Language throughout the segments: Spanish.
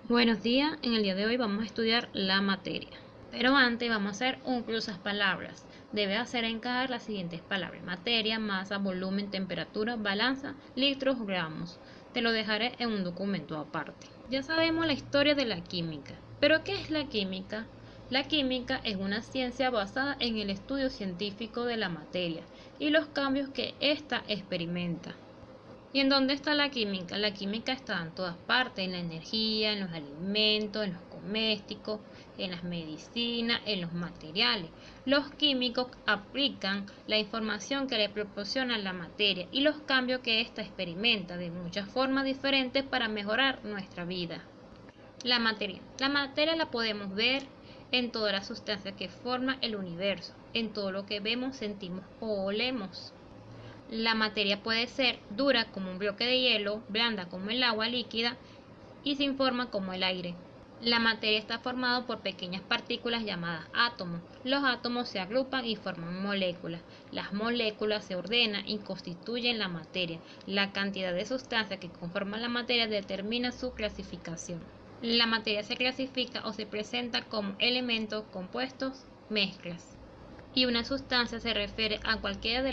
Buenos días, en el día de hoy vamos a estudiar la materia. Pero antes vamos a hacer un cruzapalabras. Debe hacer encajar las siguientes palabras: materia, masa, volumen, temperatura, balanza, litros, gramos. Te lo dejaré en un documento aparte. Ya sabemos la historia de la química. ¿Pero qué es la química? La química es una ciencia basada en el estudio científico de la materia y los cambios que ésta experimenta. ¿Y en dónde está la química? La química está en todas partes, en la energía, en los alimentos, en los cosméticos, en las medicinas, en los materiales. Los químicos aplican la información que le proporciona la materia y los cambios que ésta experimenta de muchas formas diferentes para mejorar nuestra vida. La materia. La materia la podemos ver en todas las sustancias que forman el universo, en todo lo que vemos, sentimos o olemos. La materia puede ser dura como un bloque de hielo, blanda como el agua líquida y sin forma como el aire. La materia está formada por pequeñas partículas llamadas átomos. Los átomos se agrupan y forman moléculas. Las moléculas se ordenan y constituyen la materia. La cantidad de sustancias que conforman la materia determina su clasificación. La materia se clasifica o se presenta como elementos, compuestos, mezclas. Y una sustancia se refiere a cualquiera de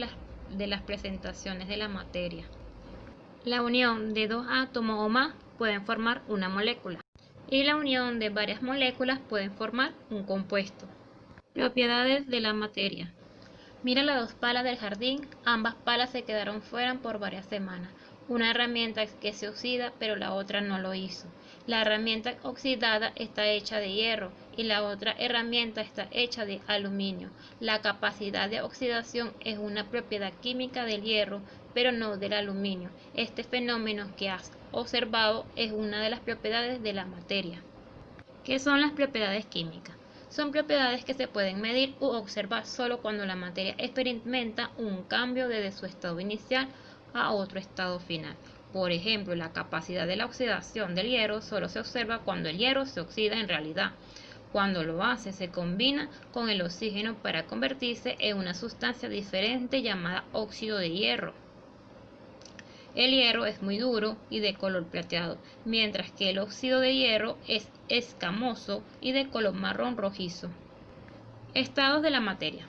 las presentaciones de la materia. La unión de dos átomos o más pueden formar una molécula y la unión de varias moléculas pueden formar un compuesto. Propiedades de la materia. Mira las dos palas del jardín, ambas palas se quedaron fuera por varias semanas. Una herramienta que se oxida, pero la otra no lo hizo. La herramienta oxidada está hecha de hierro y la otra herramienta está hecha de aluminio. La capacidad de oxidación es una propiedad química del hierro, pero no del aluminio. Este fenómeno que has observado es una de las propiedades de la materia. ¿Qué son las propiedades químicas? Son propiedades que se pueden medir u observar solo cuando la materia experimenta un cambio desde su estado inicial a otro estado final. Por ejemplo, la capacidad de la oxidación del hierro solo se observa cuando el hierro se oxida en realidad. Cuando lo hace, se combina con el oxígeno para convertirse en una sustancia diferente llamada óxido de hierro. El hierro es muy duro y de color plateado, mientras que el óxido de hierro es escamoso y de color marrón rojizo. Estados de la materia.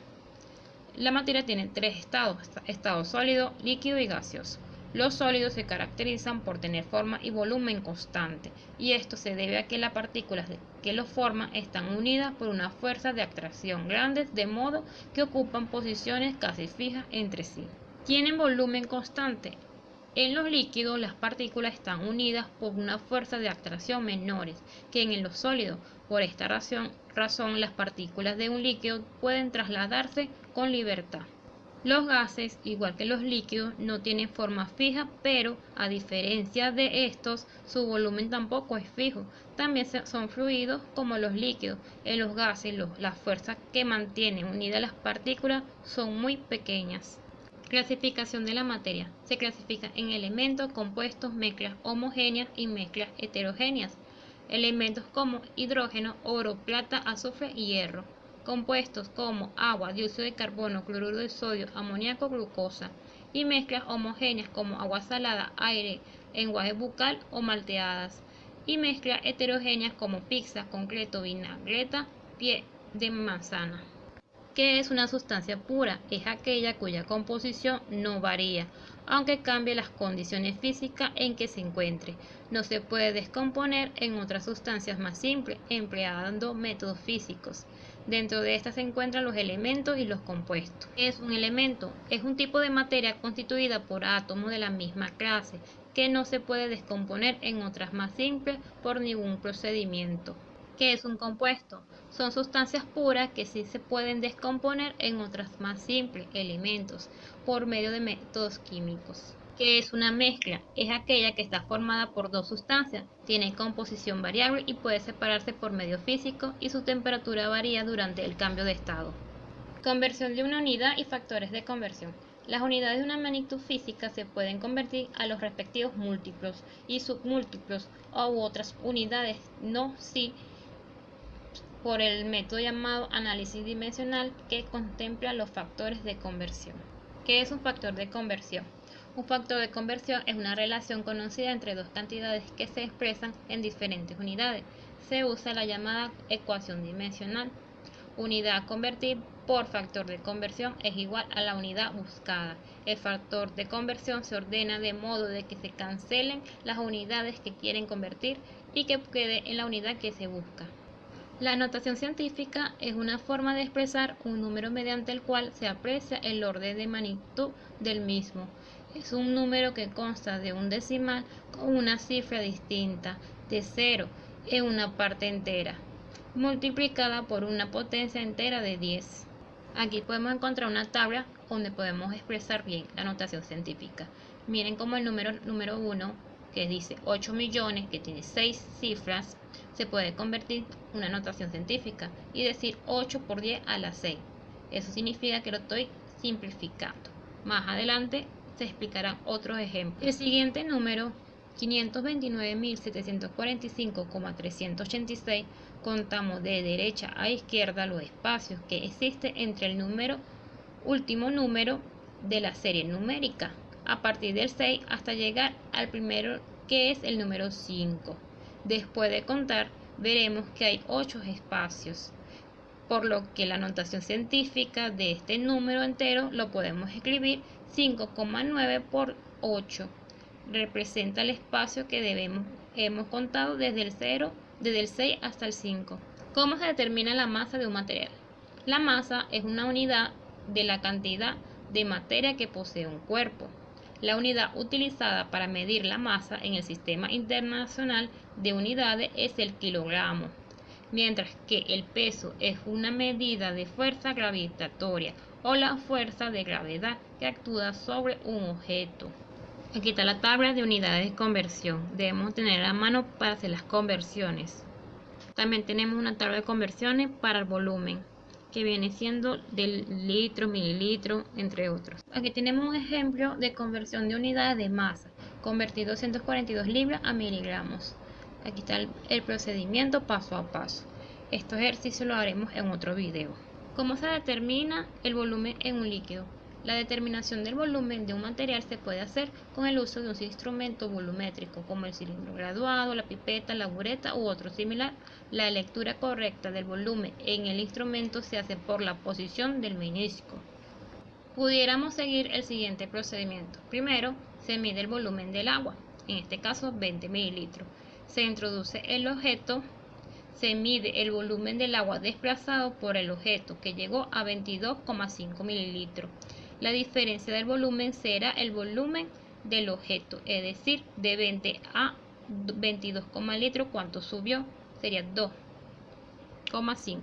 La materia tiene tres estados: estado sólido, líquido y gaseoso. Los sólidos se caracterizan por tener forma y volumen constante, y esto se debe a que las partículas que los forman están unidas por una fuerza de atracción grandes, de modo que ocupan posiciones casi fijas entre sí. Tienen volumen constante. En los líquidos, las partículas están unidas por una fuerza de atracción menores que en los sólidos. Por esta razón, las partículas de un líquido pueden trasladarse con libertad. Los gases, igual que los líquidos, no tienen forma fija, pero a diferencia de estos, su volumen tampoco es fijo. También son fluidos como los líquidos. En los gases, las fuerzas que mantienen unidas las partículas son muy pequeñas. Clasificación de la materia. Se clasifica en elementos, compuestos, mezclas homogéneas y mezclas heterogéneas. Elementos como hidrógeno, oro, plata, azufre y hierro. Compuestos como agua, dióxido de carbono, cloruro de sodio, amoníaco, glucosa. Y mezclas homogéneas como agua salada, aire, enjuague bucal o malteadas. Y mezclas heterogéneas como pizza, concreto, vinagreta, pie de manzana. ¿Qué es una sustancia pura? Es aquella cuya composición no varía, aunque cambie las condiciones físicas en que se encuentre. No se puede descomponer en otras sustancias más simples, empleando métodos físicos. Dentro de estas se encuentran los elementos y los compuestos. ¿Qué es un elemento? Es un tipo de materia constituida por átomos de la misma clase, que no se puede descomponer en otras más simples por ningún procedimiento. ¿Qué es un compuesto? Son sustancias puras que sí se pueden descomponer en otras más simples, elementos, por medio de métodos químicos. ¿Qué es una mezcla? Es aquella que está formada por dos sustancias, tiene composición variable y puede separarse por medio físico y su temperatura varía durante el cambio de estado. Conversión de una unidad y factores de conversión. Las unidades de una magnitud física se pueden convertir a los respectivos múltiplos y submúltiplos u otras unidades, no si por el método llamado análisis dimensional, que contempla los factores de conversión. ¿Qué es un factor de conversión? Un factor de conversión es una relación conocida entre dos cantidades que se expresan en diferentes unidades. Se usa la llamada ecuación dimensional. Unidad a convertir por factor de conversión es igual a la unidad buscada. El factor de conversión se ordena de modo de que se cancelen las unidades que quieren convertir y que quede en la unidad que se busca. La notación científica es una forma de expresar un número mediante el cual se aprecia el orden de magnitud del mismo. Es un número que consta de un decimal con una cifra distinta de 0 en una parte entera, multiplicada por una potencia entera de 10. Aquí podemos encontrar una tabla donde podemos expresar bien la notación científica. Miren como el número 1, que dice 8 millones, que tiene 6 cifras, se puede convertir en una notación científica y decir 8 por 10 a la 6. Eso significa que lo estoy simplificando. Más adelante se explicarán otros ejemplos. El siguiente número, 529.745,386, contamos de derecha a izquierda los espacios que existen entre el último número de la serie numérica, a partir del 6 hasta llegar al primero, que es el número 5. Después de contar, veremos que hay 8 espacios, por lo que la notación científica de este número entero lo podemos escribir 5,9 por 8. Representa el espacio que hemos contado desde el 6 hasta el 5. ¿Cómo se determina la masa de un material? La masa es una unidad de la cantidad de materia que posee un cuerpo. La unidad utilizada para medir la masa en el Sistema Internacional de Unidades es el kilogramo, mientras que el peso es una medida de fuerza gravitatoria o la fuerza de gravedad que actúa sobre un objeto. Aquí está la tabla de unidades de conversión. Debemos tener a mano para hacer las conversiones. También tenemos una tabla de conversiones para el volumen, que viene siendo del litro, mililitro, entre otros. Aquí tenemos un ejemplo de conversión de unidades de masa. Convertir 242 libras a miligramos. Aquí está el procedimiento paso a paso. Este ejercicio lo haremos en otro video. ¿Cómo se determina el volumen en un líquido? La determinación del volumen de un material se puede hacer con el uso de un instrumento volumétrico, como el cilindro graduado, la pipeta, la bureta u otro similar. La lectura correcta del volumen en el instrumento se hace por la posición del menisco. Pudiéramos seguir el siguiente procedimiento. Primero, se mide el volumen del agua, en este caso 20 mililitros. Se introduce el objeto, se mide el volumen del agua desplazado por el objeto, que llegó a 22,5 mililitros. La diferencia del volumen será el volumen del objeto, es decir, de 20 a 22 litros, ¿cuánto subió? Sería 2,5.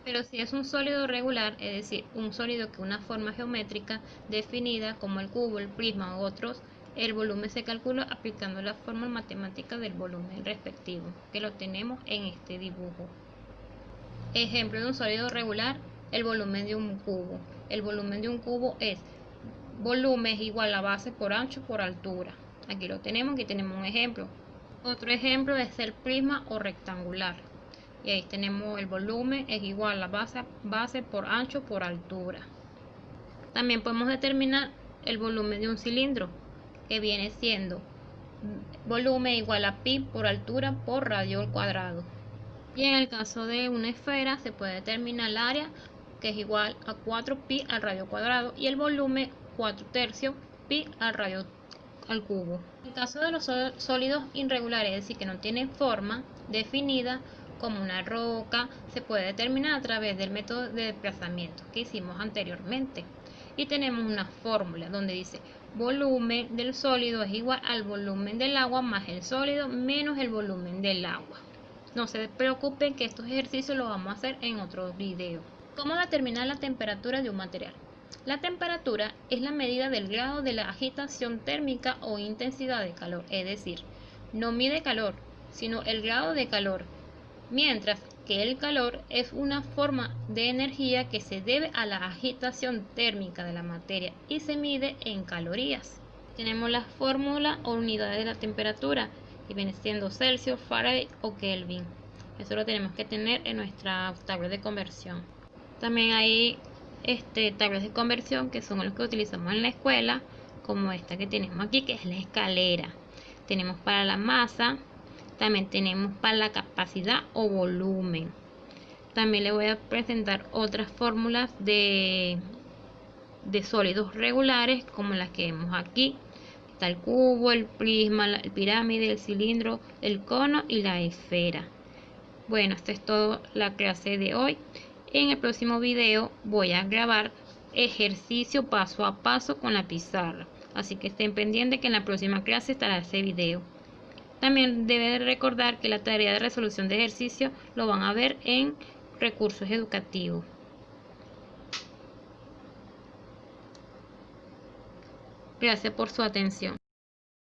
Pero si es un sólido regular, es decir, un sólido que una forma geométrica definida como el cubo, el prisma u otros, el volumen se calcula aplicando la fórmula matemática del volumen respectivo, que lo tenemos en este dibujo. Ejemplo de un sólido regular, el volumen de un cubo. El volumen de un cubo es volumen es igual a base por ancho por altura. Aquí lo tenemos, aquí tenemos un ejemplo. Otro ejemplo es el prisma o rectangular. Y ahí tenemos el volumen es igual a base por ancho por altura. También podemos determinar el volumen de un cilindro, que viene siendo volumen igual a pi por altura por radio al cuadrado. Y en el caso de una esfera se puede determinar el área, que es igual a 4 pi al radio cuadrado, y el volumen 4/3 pi al radio al cubo. En el caso de los sólidos irregulares, es decir, que no tienen forma definida, como una roca, se puede determinar a través del método de desplazamiento que hicimos anteriormente. Y tenemos una fórmula donde dice volumen del sólido es igual al volumen del agua más el sólido menos el volumen del agua. No se preocupen que estos ejercicios los vamos a hacer en otro video. ¿Cómo determinar la temperatura de un material? La temperatura es la medida del grado de la agitación térmica o intensidad de calor, es decir, no mide calor, sino el grado de calor, mientras que el calor es una forma de energía que se debe a la agitación térmica de la materia y se mide en calorías. Tenemos la fórmula o unidades de la temperatura, que viene siendo Celsius, Fahrenheit o Kelvin. Eso lo tenemos que tener en nuestra tabla de conversión. También hay tablas de conversión que son los que utilizamos en la escuela, como esta que tenemos aquí, que es la escalera. Tenemos para la masa, también tenemos para la capacidad o volumen. También le voy a presentar otras fórmulas de sólidos regulares, como las que vemos aquí. Está el cubo, el prisma, el pirámide, el cilindro, el cono y la esfera. Bueno, esto es todo la clase de hoy. En el próximo video voy a grabar ejercicio paso a paso con la pizarra. Así que estén pendientes que en la próxima clase estará ese video. También deben recordar que la tarea de resolución de ejercicio lo van a ver en recursos educativos. Gracias por su atención.